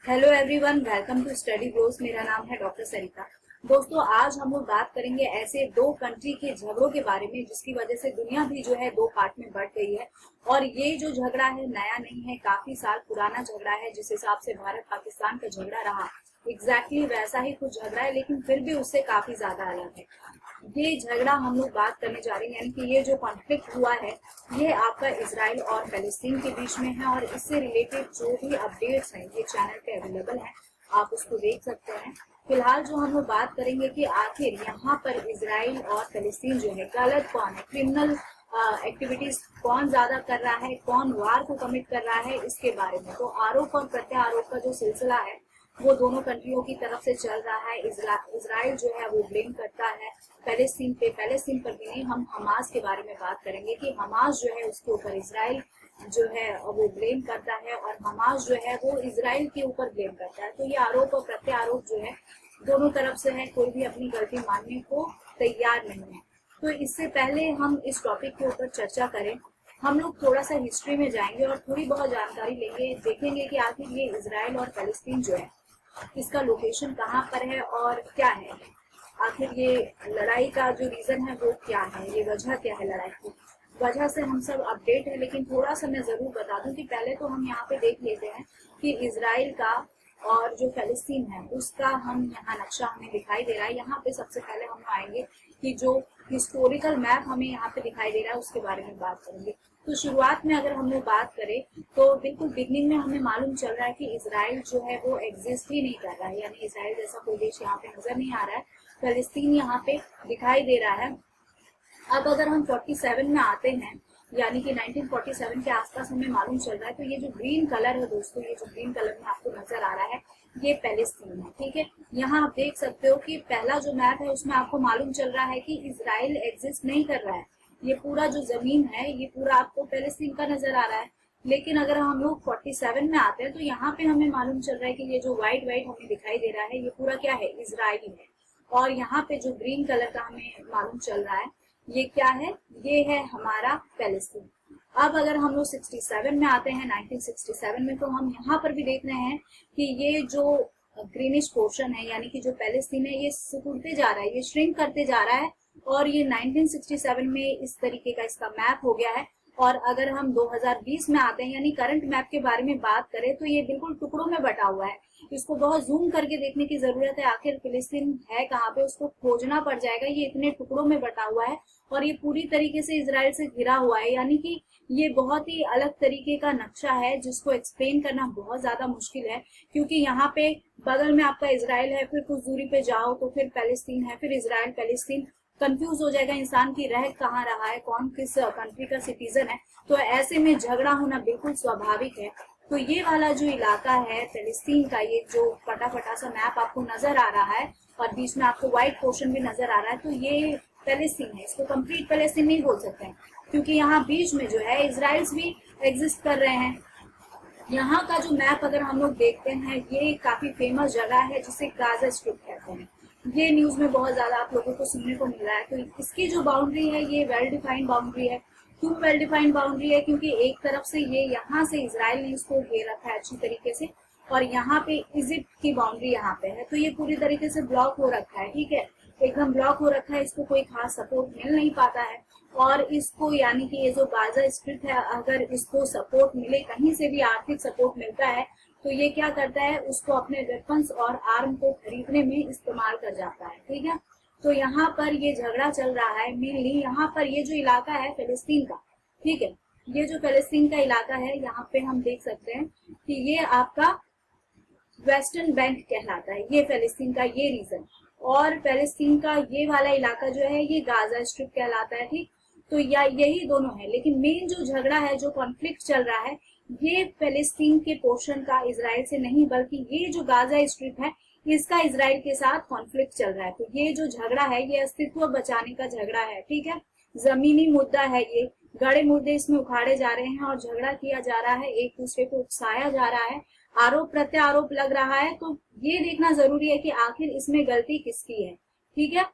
Hello everyone, welcome to study grows. मेरा नाम है डॉक्टर सरिता। दोस्तों, आज हम लोग बात करेंगे ऐसे दो कंट्री के झगड़ों के बारे में जिसकी वजह से दुनिया भी जो है दो पार्ट में बढ़ गई है। और ये जो झगड़ा है नया नहीं है, काफी साल पुराना झगड़ा है। जिस हिसाब से भारत पाकिस्तान का झगड़ा रहा, एग्जैक्टली वैसा ही कुछ झगड़ा है, लेकिन फिर भी उससे काफी ज्यादा अलग है। ये झगड़ा हम लोग बात करने जा रहे हैं, यानी कि ये जो कॉन्फ्लिक्ट हुआ है ये आपका इजराइल और फलस्तीन के बीच में है। और इससे रिलेटेड जो भी अपडेट्स हैं ये चैनल पे अवेलेबल हैं, आप उसको देख सकते हैं। फिलहाल जो हम लोग बात करेंगे कि आखिर यहाँ पर इजराइल और फलस्तीन जो है गलत कौन है, क्रिमिनल एक्टिविटीज कौन ज्यादा कर रहा है, कौन वार को कमिट कर रहा है, इसके बारे में। तो आरोप और प्रत्यारोप का जो सिलसिला है वो दोनों कंट्रियों की तरफ से चल रहा है। इजराइल जो है वो ब्लेम करता है पैलेस्टीन पे। पैलेस्टीन पर भी नहीं, हम हमास के बारे में बात करेंगे कि हमास जो है उसके ऊपर इजराइल जो है वो ब्लेम करता है और हमास जो है वो इजराइल के ऊपर ब्लेम करता है। तो ये आरोप और प्रत्यारोप जो है दोनों तरफ से है, कोई भी अपनी गलती मानने को तैयार नहीं है। तो इससे पहले हम इस टॉपिक के ऊपर चर्चा करें, हम लोग थोड़ा सा हिस्ट्री में जाएंगे और थोड़ी बहुत जानकारी लेंगे, देखेंगे कि आखिर ये इजराइल और फलस्तीन जो है इसका लोकेशन कहाँ पर है और क्या है, आखिर ये लड़ाई का जो रीजन है वो क्या है, ये वजह क्या है लड़ाई की। वजह से हम सब अपडेट है, लेकिन थोड़ा सा मैं जरूर बता दूं कि पहले तो हम यहाँ पे देख लेते हैं कि इजराइल का और जो फलस्तीन है उसका हम यहाँ नक्शा हमें दिखाई दे रहा है। यहाँ पे सबसे पहले हम आएंगे कि जो हिस्टोरिकल मैप हमें यहाँ पे दिखाई दे रहा है उसके बारे में बात करेंगे। तो शुरुआत में अगर हम लोग बात करें तो बिल्कुल बिगनिंग में हमें मालूम चल रहा है कि इजराइल जो है वो एग्जिस्ट ही नहीं कर रहा है, यानी इजराइल जैसा कोई देश यहाँ पे नजर नहीं आ रहा है। फलस्तीन यहाँ पे दिखाई दे रहा है। अब अगर हम 47 में आते हैं, यानी कि 1947 के आसपास हमें मालूम चल रहा है, तो ये जो ग्रीन कलर है दोस्तों, ये जो ग्रीन कलर में आपको नजर आ रहा है ये पैलेस्टीन है। ठीक है, यहाँ आप देख सकते हो कि पहला जो मैप है उसमें आपको मालूम चल रहा है कि इजराइल एग्जिस्ट नहीं कर रहा है। ये पूरा जो जमीन है ये पूरा आपको पैलेस्टीन का नजर आ रहा है। लेकिन अगर हम लोग 47 में आते हैं तो यहाँ पे हमें मालूम चल रहा है कि ये जो व्हाइट व्हाइट हमें दिखाई दे रहा है ये पूरा क्या है, इजराइली है। और यहाँ पे जो ग्रीन कलर का हमें मालूम चल रहा है ये क्या है, ये है हमारा पैलेस्टीन। अब अगर हम लोग 67 में आते हैं, 1967 में, तो हम यहाँ पर भी देख रहे हैं कि ये जो ग्रीनिश पोर्शन है यानी कि जो पैलेस्टीन है ये सिकुड़ते जा रहा है, ये श्रिंक करते जा रहा है। और ये 1967 में इस तरीके का इसका मैप हो गया है। और अगर हम 2020 में आते हैं यानी करंट मैप के बारे में बात करें तो ये बिल्कुल टुकड़ों में बटा हुआ है। इसको बहुत जूम करके देखने की जरूरत है, आखिर फिलिस्तीन है कहाँ पे, उसको खोजना पड़ जाएगा। ये इतने टुकड़ों में बटा हुआ है और ये पूरी तरीके से इजराइल से घिरा हुआ है, यानी कि ये बहुत ही अलग तरीके का नक्शा है जिसको एक्सप्लेन करना बहुत ज्यादा मुश्किल है। क्योंकि यहाँ पे बगल में आपका इजराइल है, फिर कुछ दूरी पे जाओ तो फिर पैलेस्तीन है, फिर इजराइल पैलेस्तीन, कंफ्यूज हो जाएगा इंसान की रह कहाँ रहा है, कौन किस कंट्री का सिटीजन है। तो ऐसे में झगड़ा होना बिल्कुल स्वाभाविक है। तो ये वाला जो इलाका है फिलिस्तीन का, ये जो फटा फटा सा मैप आपको नजर आ रहा है और बीच में आपको व्हाइट पोर्शन भी नजर आ रहा है, तो ये पैलेस्टीन है। इसको कंप्लीट पैलेस्टीन नहीं बोल सकते हैं क्योंकि यहाँ बीच में जो है इजराइल्स भी एग्जिस्ट कर रहे हैं। यहाँ का जो मैप अगर हम लोग देखते हैं, ये काफी फेमस जगह है जिसे गाजा स्ट्रिप कहते हैं। ये न्यूज में बहुत ज्यादा आप लोगों को सुनने को मिल रहा है। तो इसकी जो बाउंड्री है ये वेल डिफाइंड बाउंड्री है। क्यों वेल डिफाइंड बाउंड्री है, क्योंकि एक तरफ से ये यहाँ से इजराइल ने इसको घेर रखा है अच्छी तरीके से, और यहाँ पे इजिप्ट की बाउंड्री यहाँ पे है। तो ये पूरी तरीके से ब्लॉक हो रखा है। ठीक है, एकदम ब्लॉक हो रखा है, इसको कोई खास सपोर्ट मिल नहीं पाता है। और इसको यानी कि ये जो गाजा स्ट्रिप है, अगर इसको सपोर्ट मिले, कहीं से भी आर्थिक सपोर्ट मिलता है, तो ये क्या करता है, उसको अपने वेपन्स और आर्म को खरीदने में इस्तेमाल कर जाता है। ठीक है, तो यहाँ पर ये झगड़ा चल रहा है मेनली। यहाँ पर ये जो इलाका है फिलिस्तीन का, ठीक है, ये जो फिलिस्तीन का इलाका है यहाँ पे हम देख सकते हैं कि ये आपका वेस्टर्न बैंक कहलाता है, ये फिलिस्तीन का ये रीजन। और फिलिस्तीन का ये वाला इलाका जो है ये गाजा स्ट्रिप कहलाता है। ठीक, तो या यही दोनों है, लेकिन मेन जो झगड़ा है, जो कॉन्फ्लिक्ट चल रहा है, ये फिलिस्तीन के पोर्शन का इजराइल से नहीं, बल्कि ये जो गाजा स्ट्रिप है इसका इजराइल के साथ कॉन्फ्लिक्ट चल रहा है। तो ये जो झगड़ा है ये अस्तित्व बचाने का झगड़ा है। ठीक है, जमीनी मुद्दा है, ये गड़े मुद्दे इसमें उखाड़े जा रहे हैं और झगड़ा किया जा रहा है, एक दूसरे को उकसाया जा रहा है, आरोप प्रत्यारोप लग रहा है। तो ये देखना जरूरी है कि आखिर इसमें गलती किसकी है। ठीक है,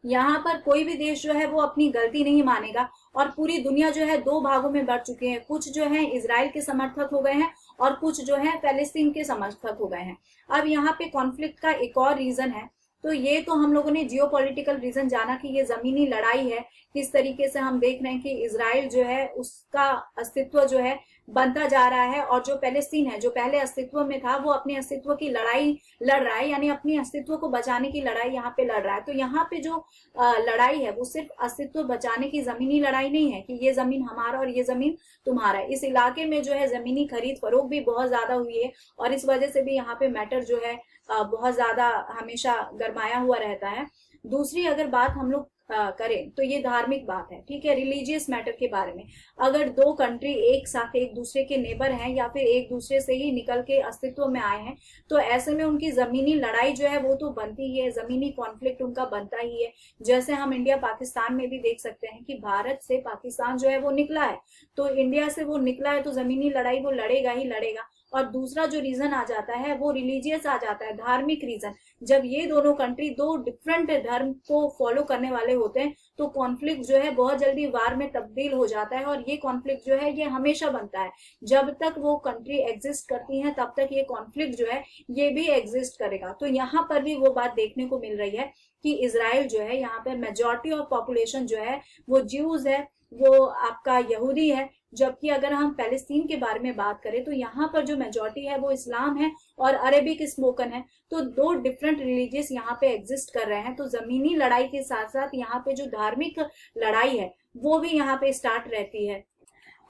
यहाँ पर कोई भी देश जो है वो अपनी गलती नहीं मानेगा। और पूरी दुनिया जो है दो भागों में बढ़ चुकी है, कुछ जो है इजराइल के समर्थक हो गए हैं और कुछ जो है पैलेस्तीन के समर्थक हो गए हैं। अब यहाँ पे कॉन्फ्लिक्ट का एक और रीजन है, तो ये तो हम लोगों ने जियोपॉलिटिकल रीजन जाना कि ये जमीनी लड़ाई है, किस तरीके से हम देख रहे हैं कि इजराइल जो है उसका अस्तित्व जो है बनता जा रहा है, और जो पैलेस्तीन है जो पहले अस्तित्व में था वो अपने अस्तित्व की लड़ाई लड़ रहा है, यानी अपनी अस्तित्व को बचाने की लड़ाई यहाँ पे लड़ रहा है। तो यहाँ पे जो लड़ाई है वो सिर्फ अस्तित्व बचाने की जमीनी लड़ाई नहीं है कि ये जमीन हमारा और ये जमीन तुम्हारा है। इस इलाके में जो है जमीनी खरीद फरोख्त भी बहुत ज्यादा हुई है, और इस वजह से भी यहाँ पे मैटर जो है बहुत ज्यादा हमेशा गरमाया हुआ रहता है। दूसरी अगर बात हम लोग करें तो ये धार्मिक बात है, ठीक है, रिलीजियस मैटर के बारे में। अगर दो कंट्री एक साथ एक दूसरे के नेबर हैं या फिर एक दूसरे से ही निकल के अस्तित्व में आए हैं, तो ऐसे में उनकी जमीनी लड़ाई जो है वो तो बनती ही है, जमीनी कॉन्फ्लिक्ट उनका बनता ही है। जैसे हम इंडिया पाकिस्तान में भी देख सकते हैं कि भारत से पाकिस्तान जो है वो निकला है, तो इंडिया से वो निकला है तो जमीनी लड़ाई वो लड़ेगा ही लड़ेगा। और दूसरा जो रीजन आ जाता है वो रिलीजियस आ जाता है, धार्मिक रीजन। जब ये दोनों कंट्री दो डिफरेंट धर्म को फॉलो करने वाले होते हैं तो कॉन्फ्लिक्ट जो है बहुत जल्दी वार में तब्दील हो जाता है, और ये कॉन्फ्लिक्ट जो है ये हमेशा बनता है। जब तक वो कंट्री एग्जिस्ट करती है तब तक ये कॉन्फ्लिक्ट जो है ये भी एग्जिस्ट करेगा। तो यहाँ पर भी वो बात देखने को मिल रही है कि इजराइल जो है यहाँ पर मेजॉरिटी ऑफ पॉपुलेशन जो है वो ज्यूज है, वो आपका यहूदी है। जबकि अगर हम पैलेस्तीन के बारे में बात करें तो यहाँ पर जो मेजॉरिटी है वो इस्लाम है और अरेबिक स्पोकन है। तो दो डिफरेंट रिलीजियस यहाँ पे एग्जिस्ट कर रहे हैं। तो जमीनी लड़ाई के साथ साथ यहाँ पे जो धार्मिक लड़ाई है वो भी यहाँ पे स्टार्ट रहती है।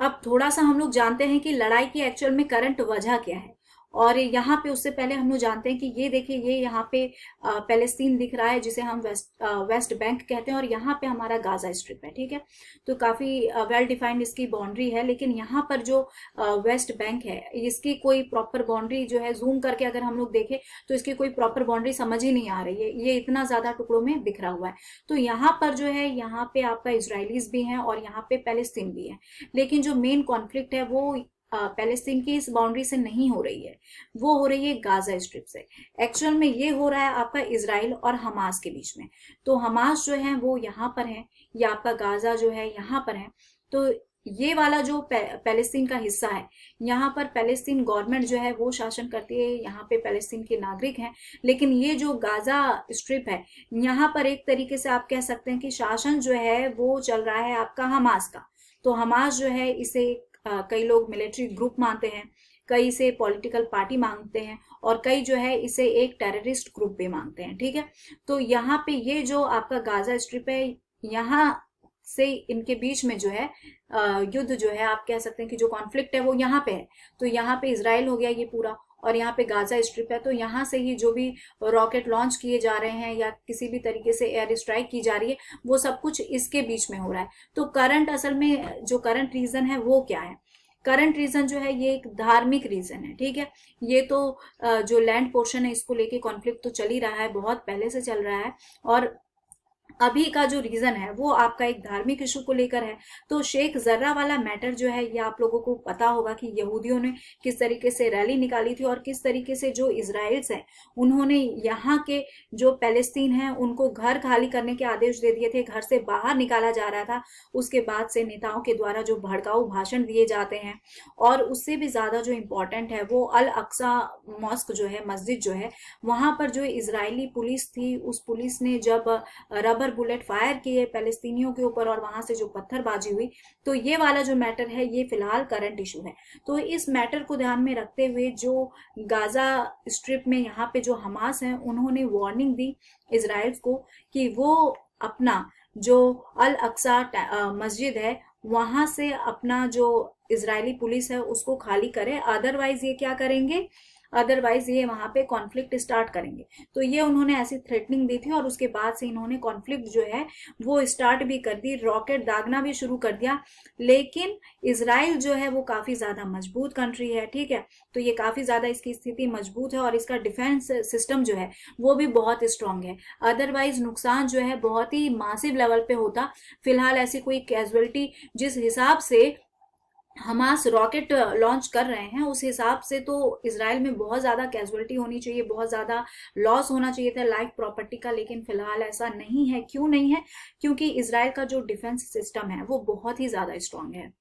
अब थोड़ा सा हम लोग जानते हैं कि लड़ाई की एक्चुअल में करंट वजह क्या है, और यहाँ पे उससे पहले हम लोग जानते हैं कि ये देखिए ये यहाँ पे पैलेस्तीन दिख रहा है जिसे हम वेस्ट बैंक कहते हैं, और यहाँ पे हमारा गाजा स्ट्रिप है, ठीक है। तो काफी वेल डिफाइंड इसकी बाउंड्री है, लेकिन यहाँ पर जो वेस्ट बैंक है इसकी कोई प्रॉपर बाउंड्री जो है जूम करके अगर हम लोग देखें तो इसकी कोई प्रॉपर बाउंड्री समझ ही नहीं आ रही है, ये इतना ज्यादा टुकड़ों में बिखरा हुआ है। तो यहाँ पर जो है यहाँ पे आपका इजरायलीज भी हैं और यहाँ पे पैलेस्तीन भी है, लेकिन जो मेन कॉन्फ्लिक्ट है वो पैलेस्तीन की इस बाउंड्री से नहीं हो रही है, वो हो रही है गाजा स्ट्रिप से। एक्चुअल में ये हो रहा है आपका इजराइल और हमास के बीच में। तो हमास जो है वो यहाँ पर है, या आपका गाजा जो है यहाँ पर है। तो ये वाला जो पैलेस्तीन का हिस्सा है यहाँ पर पैलेस्तीन गवर्नमेंट जो है वो शासन करती है, यहाँ पे पैलेस्तीन के नागरिक हैं। लेकिन ये जो गाजा स्ट्रिप है यहाँ पर एक तरीके से आप कह सकते हैं कि शासन जो है वो चल रहा है आपका हमास का। तो हमास जो है इसे कई लोग मिलिट्री ग्रुप मानते हैं, कई इसे पॉलिटिकल पार्टी मानते हैं, और कई जो है इसे एक टेररिस्ट ग्रुप भी मानते हैं, ठीक है। तो यहाँ पे ये जो आपका गाजा स्ट्रिप है यहाँ से इनके बीच में जो है युद्ध जो है आप कह सकते हैं कि जो कॉन्फ्लिक्ट है वो यहाँ पे है। तो यहाँ पे इजराइल हो गया ये पूरा, और यहाँ पे गाजा स्ट्रिप है। तो यहाँ से ही जो भी रॉकेट लॉन्च किए जा रहे हैं या किसी भी तरीके से एयर स्ट्राइक की जा रही है वो सब कुछ इसके बीच में हो रहा है। तो करंट असल में जो करंट रीजन है वो क्या है? करंट रीजन जो है ये एक धार्मिक रीजन है, ठीक है। ये तो जो लैंड पोर्शन है इसको लेके कॉन्फ्लिक्ट तो चल ही रहा है, बहुत पहले से चल रहा है, और अभी का जो रीजन है वो आपका एक धार्मिक इशू को लेकर है। तो शेख जर्रा वाला मैटर जो है ये आप लोगों को पता होगा कि यहूदियों ने किस तरीके से रैली निकाली थी, और किस तरीके से जो इजराइल्स हैं उन्होंने यहाँ के जो पैलेस्तीन है उनको घर खाली करने के आदेश दे दिए थे, घर से बाहर निकाला जा रहा था। उसके बाद से नेताओं के द्वारा जो भड़काऊ भाषण दिए जाते हैं, और उससे भी ज्यादा जो इम्पोर्टेंट है वो अल अक्सा मॉस्क जो है, मस्जिद जो है, वहां पर जो इजरायली पुलिस थी उस पुलिस ने जब रबर बुलेट फायर किए पैलेस्तीनियों के ऊपर और वहां से जो पत्थरबाजी हुई, तो ये वाला जो मैटर है ये फिलहाल करंट इशू है। तो इस मैटर को ध्यान में रखते हुए जो गाजा स्ट्रिप में यहाँ पे जो हमास है उन्होंने वार्निंग दी इजराइल को कि वो अपना जो अल अक्सा मस्जिद है वहां से अपना जो इजरायली पुलिस है उसको खाली करे, अदरवाइज ये क्या करेंगे, अदरवाइज ये वहां पे कॉन्फ्लिक्ट स्टार्ट करेंगे। तो ये उन्होंने ऐसी थ्रेटनिंग दी थी, और उसके बाद से इन्होंने कॉन्फ्लिक्ट जो है वो स्टार्ट भी कर दी, रॉकेट दागना भी शुरू कर दिया। लेकिन इजराइल जो है वो काफी ज्यादा मजबूत कंट्री है, ठीक है। तो ये काफी ज्यादा इसकी स्थिति मजबूत है और इसका डिफेंस सिस्टम जो है वो भी बहुत स्ट्रांग है। अदरवाइज नुकसान जो है बहुत ही मासिव लेवल पे होता। फिलहाल ऐसी कोई कैजुअलिटी जिस हिसाब से हमास रॉकेट लॉन्च कर रहे हैं उस हिसाब से तो इजराइल में बहुत ज्यादा कैजुअलिटी होनी चाहिए, बहुत ज्यादा लॉस होना चाहिए था लाइफ प्रॉपर्टी का, लेकिन फिलहाल ऐसा नहीं है। क्यों नहीं है? क्योंकि इजराइल का जो डिफेंस सिस्टम है वो बहुत ही ज्यादा स्ट्रांग है।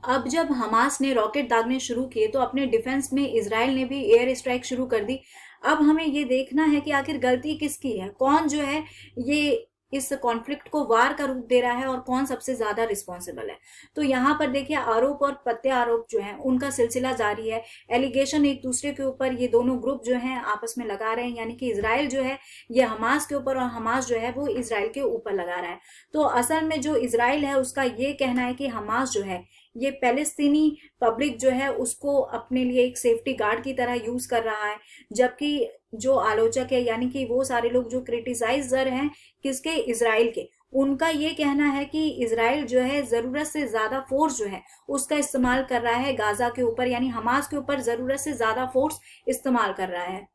अब जब हमास ने रॉकेट दागने शुरू किए तो अपने डिफेंस में इजराइल ने भी एयर स्ट्राइक शुरू कर दी। अब हमें ये देखना है कि आखिर गलती किसकी है, कौन जो है ये इस कॉन्फ्लिक्ट को वार का रूप दे रहा है और कौन सबसे ज्यादा रिस्पॉन्सिबल है। तो यहाँ पर देखिए आरोप और प्रत्यारोप जो है उनका सिलसिला जारी है। एलिगेशन एक दूसरे के ऊपर ये दोनों ग्रुप जो हैं आपस में लगा रहे हैं, यानी कि इजराइल जो है ये हमास के ऊपर और हमास जो है वो इजराइल के ऊपर लगा रहा है। तो असल में जो इजराइल है उसका ये कहना है कि हमास जो है ये पैलेस्तीनी पब्लिक जो है उसको अपने लिए एक सेफ्टी गार्ड की तरह यूज कर रहा है, जबकि जो आलोचक है यानी कि वो सारे लोग जो क्रिटिसाइजर हैं किसके, इजराइल के, उनका ये कहना है कि इजराइल जो है जरूरत से ज्यादा फोर्स जो है उसका इस्तेमाल कर रहा है गाजा के ऊपर, यानी हमास के ऊपर जरूरत से ज्यादा फोर्स इस्तेमाल कर रहा है।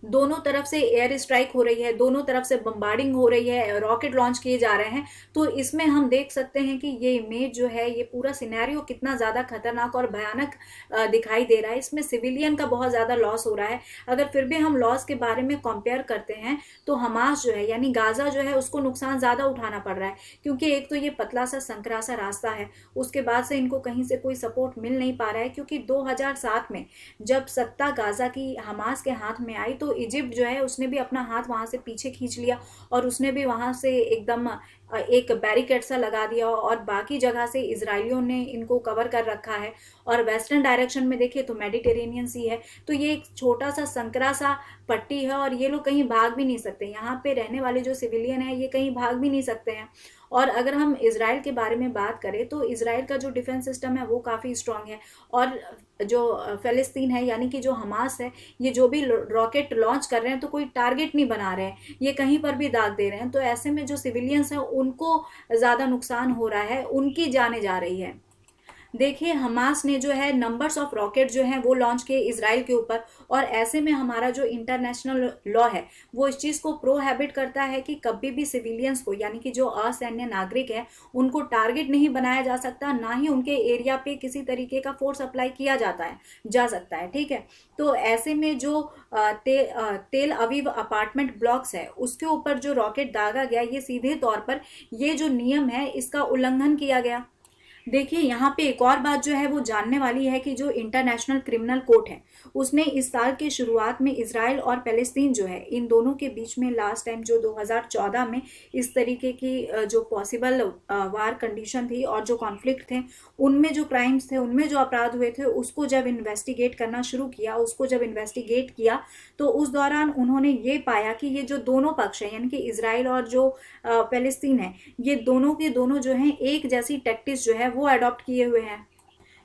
दोनों तरफ से एयर स्ट्राइक हो रही है, दोनों तरफ से बम्बार्डिंग हो रही है, रॉकेट लॉन्च किए जा रहे हैं। तो इसमें हम देख सकते हैं कि ये इमेज जो है, ये पूरा सिनेरियो कितना ज़्यादा खतरनाक और भयानक दिखाई दे रहा है। इसमें सिविलियन का बहुत ज़्यादा लॉस हो रहा है। अगर फिर भी हम लॉस के बारे में कंपेयर करते हैं तो हमास जो है यानी गाजा जो है उसको नुकसान ज़्यादा उठाना पड़ रहा है, क्योंकि एक तो ये पतला सा संकरा सा रास्ता है, उसके बाद से इनको कहीं से कोई सपोर्ट मिल नहीं पा रहा है। क्योंकि 2007 में जब सत्ता गाजा की हमास के हाथ में आई तो इजिप्ट जो है उसने भी अपना हाथ वहां से पीछे खींच लिया और उसने भी वहां से एकदम एक बैरिकेड सा लगा दिया और बाकी जगह से इजरायलियों ने इनको कवर कर रखा है। और वेस्टर्न डायरेक्शन में देखिए तो मेडिटेरेनियन सी है, तो ये एक छोटा सा संकरा सा पट्टी है और ये लोग कहीं भाग भी नहीं सकते। यहाँ पे रहने वाले जो सिविलियन है ये कहीं भाग भी नहीं सकते हैं। और अगर हम इसराइल के बारे में बात करें तो इसराइल का जो डिफेंस सिस्टम है वो काफ़ी स्ट्रांग है, और जो फ़लस्तीन है यानी कि जो हमास है ये जो भी रॉकेट लॉन्च कर रहे हैं तो कोई टारगेट नहीं बना रहे हैं, ये कहीं पर भी दाग दे रहे हैं। तो ऐसे में जो सिविलियंस हैं उनको ज़्यादा नुकसान हो रहा है, उनकी जाने जा रही है। देखिए हमास ने जो है नंबर्स ऑफ रॉकेट जो है वो लॉन्च किए इसराइल के ऊपर, और ऐसे में हमारा जो इंटरनेशनल लॉ है वो इस चीज़ को प्रोहिबिट करता है कि कभी भी सिविलियंस को यानी कि जो असैन्य नागरिक है उनको टारगेट नहीं बनाया जा सकता, ना ही उनके एरिया पे किसी तरीके का फोर्स अप्लाई किया जा सकता है। ठीक है, तो ऐसे में जो तेल अवीव अपार्टमेंट ब्लॉक्स है उसके ऊपर जो रॉकेट दागा गया, ये सीधे तौर पर ये जो नियम है इसका उल्लंघन किया गया। देखिए यहाँ पे एक और बात जो है वो जानने वाली है कि जो इंटरनेशनल क्रिमिनल कोर्ट है उसने इस साल के शुरुआत में इसराइल और फ़लस्तीन जो है इन दोनों के बीच में लास्ट टाइम जो 2014 में इस तरीके की जो पॉसिबल वार कंडीशन थी और जो कॉन्फ्लिक्ट थे उनमें जो क्राइम्स थे, उनमें जो अपराध हुए थे उसको जब इन्वेस्टिगेट करना शुरू किया, उसको जब इन्वेस्टिगेट किया तो उस दौरान उन्होंने ये पाया कि ये जो दोनों पक्ष हैं यानी कि इसराइल और जो फ़लस्तीन है ये दोनों के दोनों जो हैं एक जैसी टैक्टिक्स जो है वो अडॉप्ट किए हुए हैं।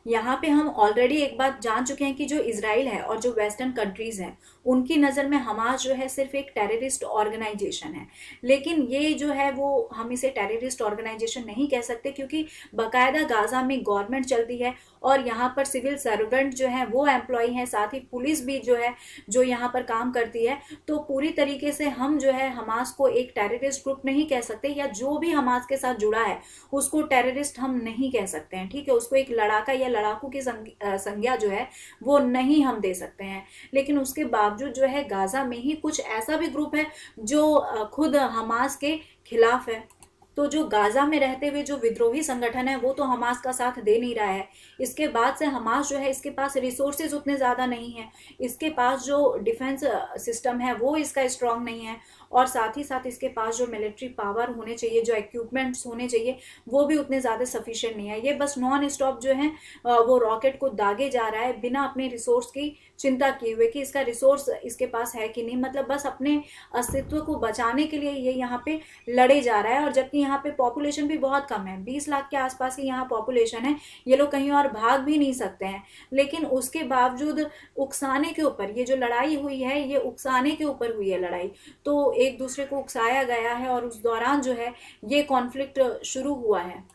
यहाँ पे हम ऑलरेडी एक बात जान चुके हैं कि जो इसराइल है और जो वेस्टर्न कंट्रीज हैं उनकी नज़र में हमास जो है सिर्फ एक टेररिस्ट ऑर्गेनाइजेशन है, लेकिन ये जो है वो हम इसे टेररिस्ट ऑर्गेनाइजेशन नहीं कह सकते, क्योंकि बाकायदा गाजा में गवर्नमेंट चलती है और यहाँ पर सिविल सर्वेंट जो है वो एम्प्लॉय हैं, साथ ही पुलिस भी जो है जो यहाँ पर काम करती है। तो पूरी तरीके से हम जो है हमास को एक टेररिस्ट ग्रुप नहीं कह सकते, या जो भी हमास के साथ जुड़ा है उसको टेररिस्ट हम नहीं कह सकते हैं। ठीक है, उसको एक लड़ाका या लड़ाकू की संज्ञा जो है वो नहीं हम दे सकते हैं। लेकिन उसके बावजूद जो है गाजा में ही कुछ ऐसा भी ग्रुप है जो खुद हमास के खिलाफ है। तो जो गाजा में रहते हुए जो विद्रोही संगठन है वो तो हमास का साथ दे नहीं रहा है। इसके बाद से हमास जो है इसके पास रिसोर्सेज उतने ज़्यादा नहीं है, इसके पास जो डिफेंस सिस्टम है वो इसका स्ट्रांग नहीं है, और साथ ही साथ इसके पास जो मिलिट्री पावर होने चाहिए, जो इक्विपमेंट्स होने चाहिए वो भी उतने ज़्यादा सफिशिएंट नहीं है। ये बस नॉन स्टॉप जो है वो रॉकेट को दागे जा रहा है बिना अपने रिसोर्स की चिंता किए हुए कि इसका रिसोर्स इसके पास है कि नहीं, मतलब बस अपने अस्तित्व को बचाने के लिए ये यहाँ पे लड़े जा रहा है। और जबकि यहाँ पे पॉपुलेशन भी बहुत कम है, 20 लाख के आसपास की यहाँ पॉपुलेशन है, ये लोग कहीं और भाग भी नहीं सकते हैं। लेकिन उसके बावजूद उकसाने के ऊपर ये जो लड़ाई हुई है ये उकसाने के ऊपर हुई है लड़ाई, तो एक दूसरे को उकसाया गया है और उस दौरान जो है ये कॉन्फ्लिक्ट शुरू हुआ है।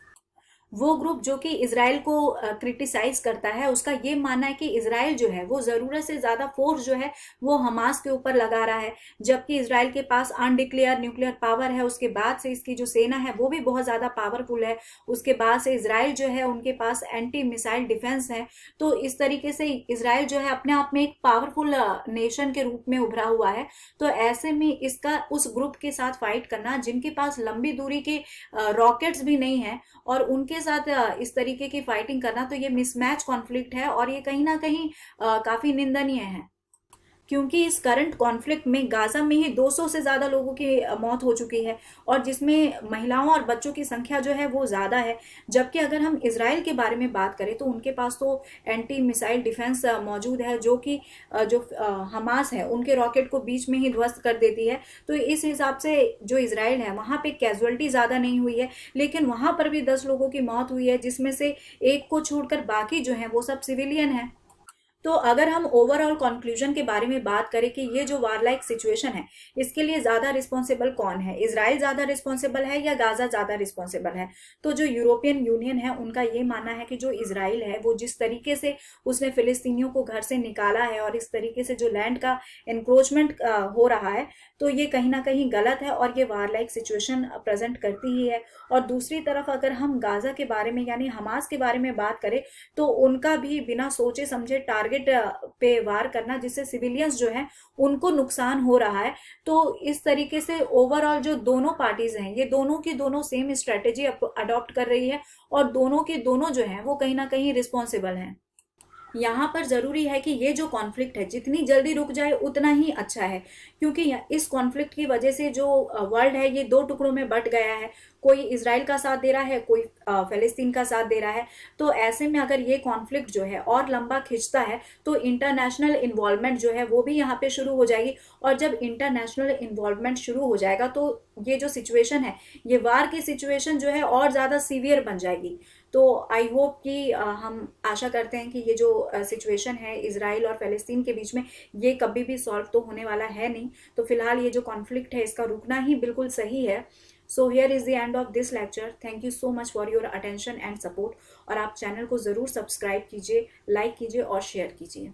वो ग्रुप जो कि इसराइल को क्रिटिसाइज करता है उसका ये मानना है कि इसराइल जो है वो ज़रूरत से ज़्यादा फोर्स जो है वो हमास के ऊपर लगा रहा है, जबकि इसराइल के पास अनडिक्लेयर न्यूक्लियर पावर है, उसके बाद से इसकी जो सेना है वो भी बहुत ज़्यादा पावरफुल है, उसके बाद से इसराइल जो है उनके पास एंटी मिसाइल डिफेंस है। तो इस तरीके से इसराइल जो है अपने आप में एक पावरफुल नेशन के रूप में उभरा हुआ है। तो ऐसे में इसका उस ग्रुप के साथ फाइट करना जिनके पास लंबी दूरी के रॉकेट्स भी नहीं है और उनके साथ इस तरीके की फाइटिंग करना, तो ये मिसमैच कॉन्फ्लिक्ट है और ये कहीं ना कहीं काफी निंदनीय है, क्योंकि इस करंट कॉन्फ्लिक्ट में गाजा में ही 200 से ज़्यादा लोगों की मौत हो चुकी है और जिसमें महिलाओं और बच्चों की संख्या जो है वो ज़्यादा है। जबकि अगर हम इसराइल के बारे में बात करें तो उनके पास तो एंटी मिसाइल डिफेंस मौजूद है, जो कि जो हमास है उनके रॉकेट को बीच में ही ध्वस्त कर देती है। तो इस हिसाब से जो इसराइल है वहाँ पे कैजुअलिटी ज़्यादा नहीं हुई है, लेकिन वहाँ पर भी 10 लोगों की मौत हुई है, जिसमें से एक को छोड़कर बाकी जो है वो सब सिविलियन है। तो अगर हम ओवरऑल कंक्लूजन के बारे में बात करें कि ये जो वारलाइक सिचुएशन है इसके लिए ज्यादा रिस्पॉन्सिबल कौन है, इसराइल ज्यादा रिस्पॉन्सिबल है या गाजा ज्यादा रिस्पॉन्सिबल है, तो जो यूरोपियन यूनियन है उनका ये मानना है कि जो इसराइल है वो जिस तरीके से उसने फिलिस्तीनियों को घर से निकाला है और इस तरीके से जो लैंड का एनक्रोचमेंट हो रहा है, तो ये कहीं ना कहीं गलत है और ये वारलाइक सिचुएशन प्रेजेंट करती ही है। और दूसरी तरफ अगर हम गाजा के बारे में यानी हमास के बारे में बात करें तो उनका भी बिना सोचे समझे टारगेट पे वार करना, जिससे सिविलियंस जो हैं उनको नुकसान हो रहा है। तो इस तरीके से ओवरऑल जो दोनों पार्टीज हैं ये दोनों की दोनों सेम स्ट्रेटेजी अडॉप्ट कर रही है और दोनों के दोनों जो हैं वो कहीं ना कहीं रिस्पॉन्सिबल हैं। यहाँ पर जरूरी है कि ये जो कॉन्फ्लिक्ट है जितनी जल्दी रुक जाए उतना ही अच्छा है, क्योंकि इस कॉन्फ्लिक्ट की वजह से जो वर्ल्ड है ये दो टुकड़ों में बट गया है, कोई इसराइल का साथ दे रहा है, कोई फिलिस्तीन का साथ दे रहा है। तो ऐसे में अगर ये कॉन्फ्लिक्ट जो है और लंबा खिंचता है तो इंटरनेशनल इन्वॉल्वमेंट जो है वो भी यहाँ पे शुरू हो जाएगी, और जब इंटरनेशनल इन्वॉल्वमेंट शुरू हो जाएगा तो ये जो सिचुएशन है ये वार की सिचुएशन जो है और ज़्यादा सीवियर बन जाएगी। तो आई होप कि हम आशा करते हैं कि ये जो सिचुएशन है इसराइल और फ़लस्तीन के बीच में ये कभी भी सॉल्व तो होने वाला है नहीं। तो फिलहाल ये जो कॉन्फ्लिक्ट है इसका रुकना ही बिल्कुल सही है। So here is the end of this lecture. Thank you so much for your attention and support. और आप चैनल को ज़रूर सब्सक्राइब कीजिए, लाइक कीजिए और शेयर कीजिए।